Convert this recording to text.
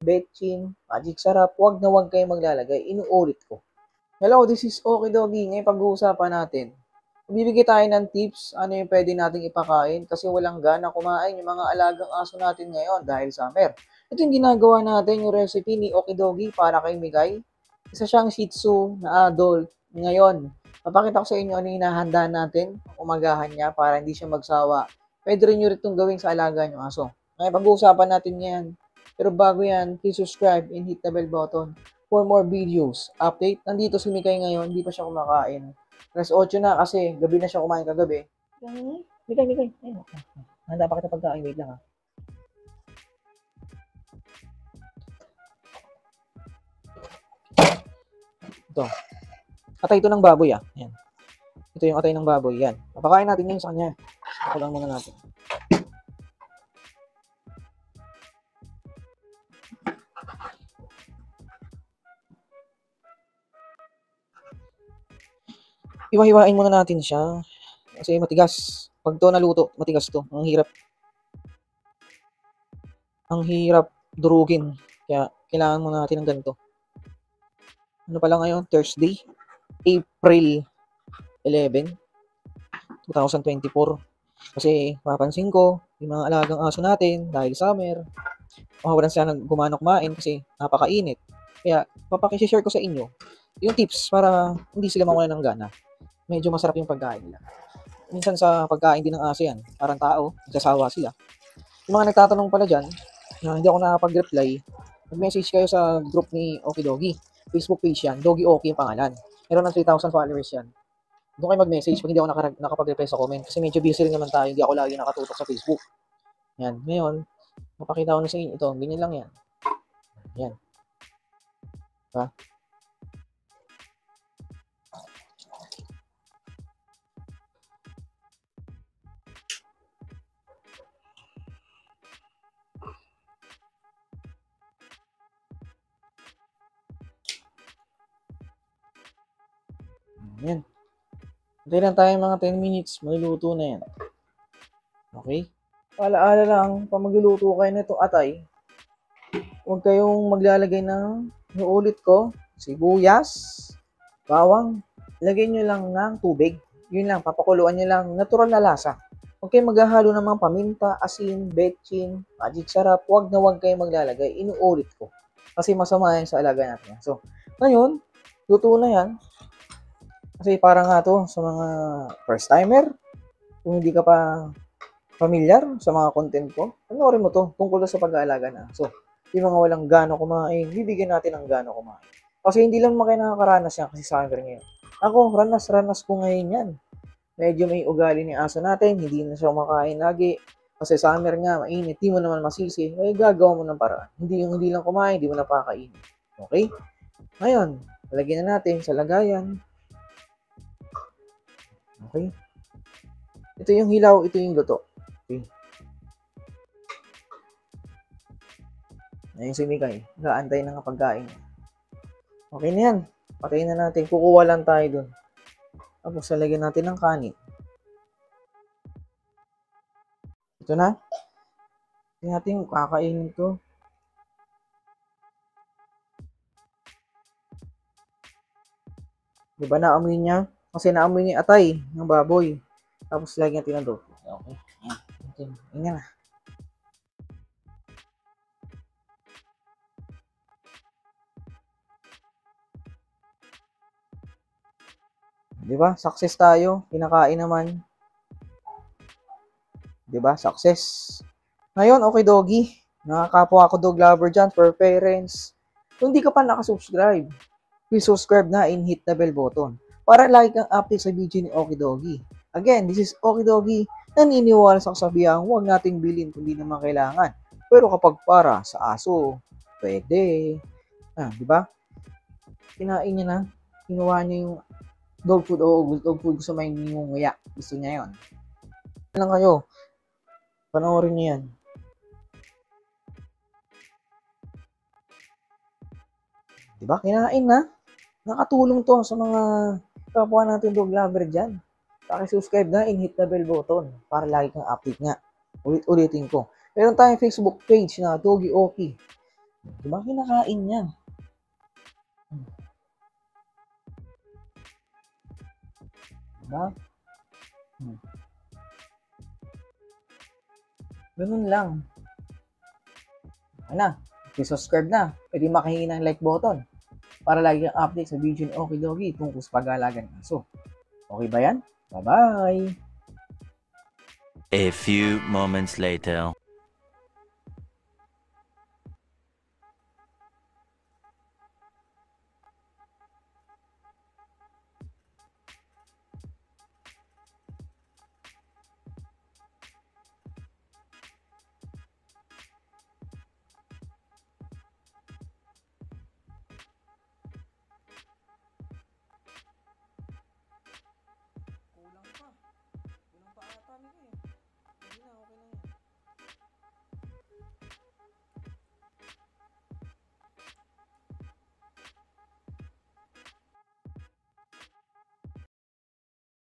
betchin, magic sarap, wag na wag kayo maglalagay. Inuulit ko. Hello, this is Okie Doggy. Ngayon pag-uusapan natin. Bibigay tayo ng tips, ano yung pwede nating ipakain kasi walang gana kumain yung mga alagang aso natin ngayon dahil summer. Ito yung ginagawa natin, yung recipe ni Okie Doggy para kay Migay. Isa siyang Shih Tzu na adult. Ngayon, papakita ko sa inyo ano yung hinahanda natin, umagahan niya para hindi siya magsawa. Pwede rin nyo rin itong gawin sa alaga nyo aso. Ngayon pag-uusapan natin yan. Pero bago yan, please subscribe and hit the bell button for more videos. Update, nandito si Mikay ngayon, hindi pa siya kumakain. Alas 8 na kasi gabi na siya kumain kagabi. Mikay. Ayun. Handa pa kita pagkain, wait lang ha. Ito. Atay ito ng baboy ah. Yan. Ito yung atay ng baboy. Yan. Papakain natin yun sa kanya. Papagang muna natin. Iwa-hiwain muna natin siya. Kasi matigas. Pag to naluto, matigas to. Ang hirap durugin. Kaya kailangan muna natin ng ganito. Ano pala ngayon? Thursday, April 11, 2024. Kasi mapapansin ko, yung mga alagang aso natin, dahil summer, mawawalan sila ng gumana kumain kasi napakainit. Kaya papakishare ko sa inyo yung tips para hindi sila mawalan ng gana. Medyo masarap yung pagkain nila. Minsan sa pagkain din ng aso yan, parang tao, nagsasawa sila. Yung mga nagtatanong pala dyan, na hindi ako nakapag-reply, mag-message kayo sa group ni Okie Doggy. Facebook page yan, Doggy Okie yung pangalan. Meron ng 3,000 followers yan. Doon kayo mag-message pag hindi ako nakapag-reply sa comment kasi medyo busy rin naman tayo, hindi ako lagi nakatutok sa Facebook. Yan, ngayon, mapakita ko na sa inyo ito, ganyan lang yan. Yan. Diba? Yan. Hintay lang tayo mga 10 minutes, maluluto na yan. Okay? Paalaala lang, pag magluluto kayo nito atay, huwag kayong maglalagay ng, inuulit ko, sibuyas, bawang, lagay nyo lang ng tubig. Yun lang, papakuluan nyo lang, natural na lasa. Huwag kayong maghahalo ng mga paminta, asin, betchin, magic sarap, huwag na huwag kayong maglalagay. Inuulit ko. Kasi masama yan sa alaga natin. So, ngayon, luto na yan. Kasi parang nga to sa mga first timer, kung hindi ka pa familiar sa mga content ko, panoorin mo to tungkol sa pag-aalaga na. So, yung mga walang gano kumain, bibigyan natin ng gano kumain. Kasi hindi lang naman kayo nakakaranas yan kasi summer ngayon. Ako, ranas ko ngayon yan. Medyo may ugali ni aso natin, hindi na siya kumakain lagi. Kasi summer nga, mainit, di mo naman masisi. Ay, gagawa mo ng paraan. Hindi lang kumain, di mo napakainin. Okay? Ngayon, lagyan na natin sa lagayan. Okay? Ito yung hilaw, ito yung luto. Okay. Ayun si Mikay. Gaantay ng pagkain. Okay na yan. Patayin na natin. Kukuha lang tayo dun. Tapos lalagyan natin ng kanin. Ito na. Ito natin kakainin ito. Diba naamoy niya? Kasi naamoy niya atay ng baboy. Tapos lagyan natin ng tofu. Okay. Ayan. Ayan na. Diba? Success tayo. Pinakain naman. Diba? Success. Ngayon, okay doggy. Nakakapwa ako dog lover dyan for parents. Kung hindi ka pa nakasubscribe, please subscribe na and hit the bell button para lagi kang update sa video ni Okie Doggy. Again, this is Okie Doggy. Naniniwala sa kasabihang huwag nating bilhin kung di naman kailangan. Pero kapag para sa aso, pwede. Di ba? Kinain niya na. Kinuha niya yung dog food o dog food gusto may nguya. Gusto niya yon. Lang kayo. Panoorin niyo yan. Diba? Kinain na. Nakatulong to sa mga kapwa natin dog lover dyan. Paki-subscribe na and hit the bell button para lagi kang update nga. Ulitin ko. Meron tayong Facebook page na Doggy Okie. Diba kinakain niya? Diba? Ganun lang. Ano? I-subscribe na. Pwede makahingi ng like button para lagi kang update sa video ni Okidogi tungkol sa pag-aalaga ng aso. Okay ba yan? Bye-bye! A few moments later.